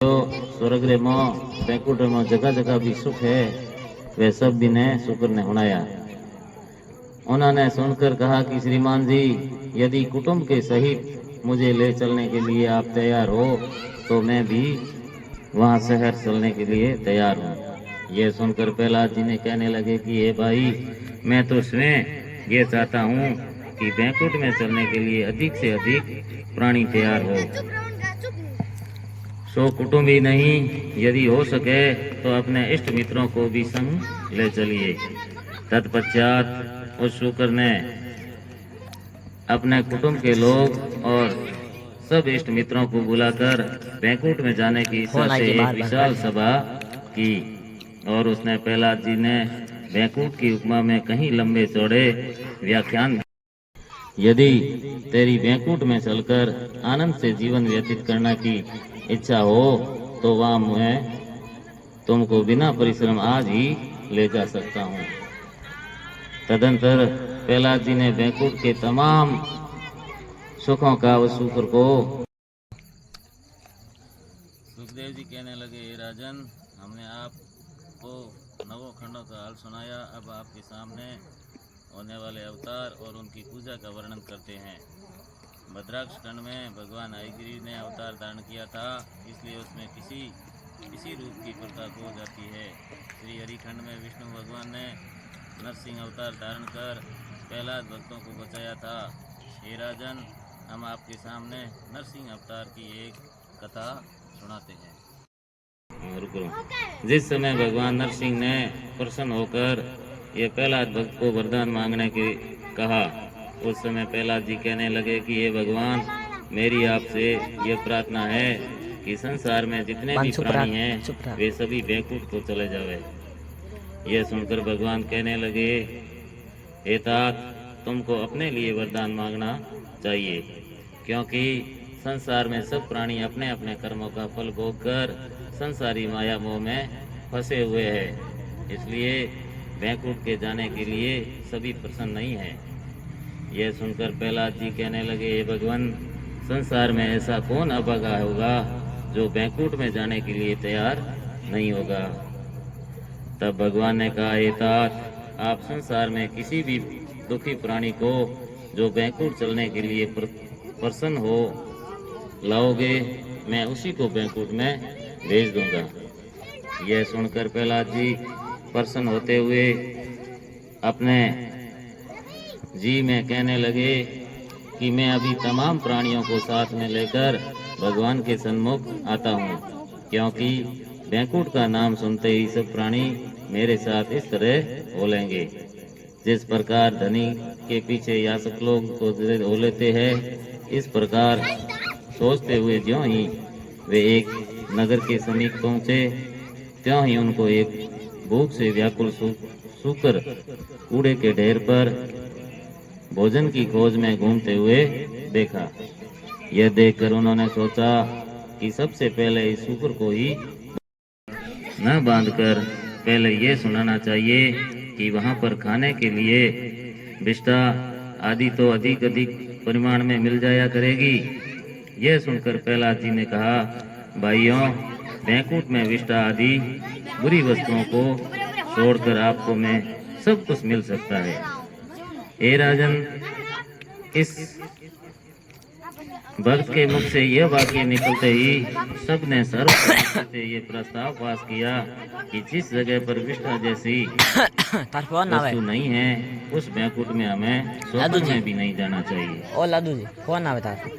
जो स्वर्ग रे मो बैकुंठ में जगह जगह भी सुख है, वे सब भी ने शुक्र ने सुनाया। उन्होंने सुनकर कहा कि श्रीमान जी, यदि कुटुंब के सहित मुझे ले चलने के लिए आप तैयार हो तो मैं भी वहाँ शहर चलने के लिए तैयार हूँ। ये सुनकर प्रहलाद जी ने कहने लगे कि हे भाई, मैं तो स्वयं ये चाहता हूँ कि बैकुंठ में चलने के लिए अधिक से अधिक प्राणी तैयार हो। सो कुटुंब ही नहीं, यदि हो सके तो अपने इष्ट मित्रों को भी संग ले चलिए। तत्पश्चात उस शुक्र ने अपने कुटुंब के लोग और सब इष्ट मित्रों को बुलाकर बैकुंठ में जाने की इच्छा से एक विशाल सभा की और उसने प्रहलाद जी ने बैकुंठ की उपमा में कहीं लंबे चौड़े व्याख्यान। यदि तेरी बैकुंठ में चलकर आनंद से जीवन व्यतीत करने की इच्छा हो तो वहाँ मैं तुमको बिना परिश्रम आज ही ले जा सकता हूँ। तदंतर प्रहलाद जी ने बैकुंठ के तमाम सुखों का उस शुक्र को। सुखदेव जी कहने लगे, हे राजन, हमने आपको नवों खंडों का हाल सुनाया। अब आपके सामने होने वाले अवतार और उनकी पूजा का वर्णन करते हैं। भद्राक्ष खंड में भगवान हयग्रीव ने अवतार धारण किया था, इसलिए उसमें किसी रूप की प्रथा हो जाती है। श्री हरिखंड में विष्णु भगवान ने नरसिंह अवतार धारण कर प्रहलाद भक्तों को बचाया था। हे राजन, हम आपके सामने नरसिंह अवतार की एक कथा सुनाते हैं। जिस समय भगवान नरसिंह ने प्रसन्न होकर ये प्रहलाद भक्त को वरदान मांगने की कहा, उस समय प्रहलाद जी कहने लगे कि ये भगवान, मेरी आपसे ये प्रार्थना है कि संसार में जितने भी प्राणी हैं वे सभी बैकुंठ को चले जावे। यह सुनकर भगवान कहने लगे, हे तात, तुमको अपने लिए वरदान मांगना चाहिए, क्योंकि संसार में सब प्राणी अपने अपने कर्मों का फल भोग कर संसारी माया मोह में फंसे हुए हैं, इसलिए बैकुंठ के जाने के लिए सभी प्रसन्न नहीं है। यह सुनकर प्रहलाद जी कहने लगे, हे भगवान, संसार में ऐसा कौन अभागा होगा जो बैकुंठ में जाने के लिए तैयार नहीं होगा। तब भगवान ने कहा, हे तात, आप संसार में किसी भी दुखी प्राणी को जो बैकुंठ चलने के लिए प्रसन्न हो लाओगे, मैं उसी को बैकुंठ में भेज दूंगा। यह सुनकर प्रहलाद जी प्रसन्न होते हुए अपने जी में कहने लगे कि मैं अभी तमाम प्राणियों को साथ में लेकर भगवान के सन्मुख आता हूँ, क्योंकि बैकुंठ का नाम सुनते ही सब प्राणी मेरे साथ इस तरह हो लेंगे। जिस प्रकार धनी के पीछे याचक लोग को हो लेते हैं, इस प्रकार सोचते हुए ज्यों ही वे एक नगर के समीप पहुँचे, त्यों ही उनको एक भूख से व्याकुल सूकर कूड़े के ढेर पर भोजन की खोज में घूमते हुए देखा। यह देखकर उन्होंने सोचा कि सबसे पहले इस सूकर को ही न बांधकर पहले ये सुनाना चाहिए कि वहाँ पर खाने के लिए विष्ठा आदि तो अधिक परिमाण में मिल जाया करेगी। यह सुनकर प्रहलाद जी ने कहा, भाइयों, बैकुंठ में विष्ठा आदि बुरी वस्तुओं को छोड़कर आपको में सब कुछ मिल सकता है। हे राजन, इस भक्त के मुख से यह वाक्य निकलते ही सबने सर्वसम्मति से ये प्रस्ताव पास किया कि जिस जगह पर विष्ठा जैसी वस्तु नहीं है, उस बैकुंठ में हमें स्वप्न में भी नहीं जाना चाहिए। ओ लादू जी, फोन आवे तार।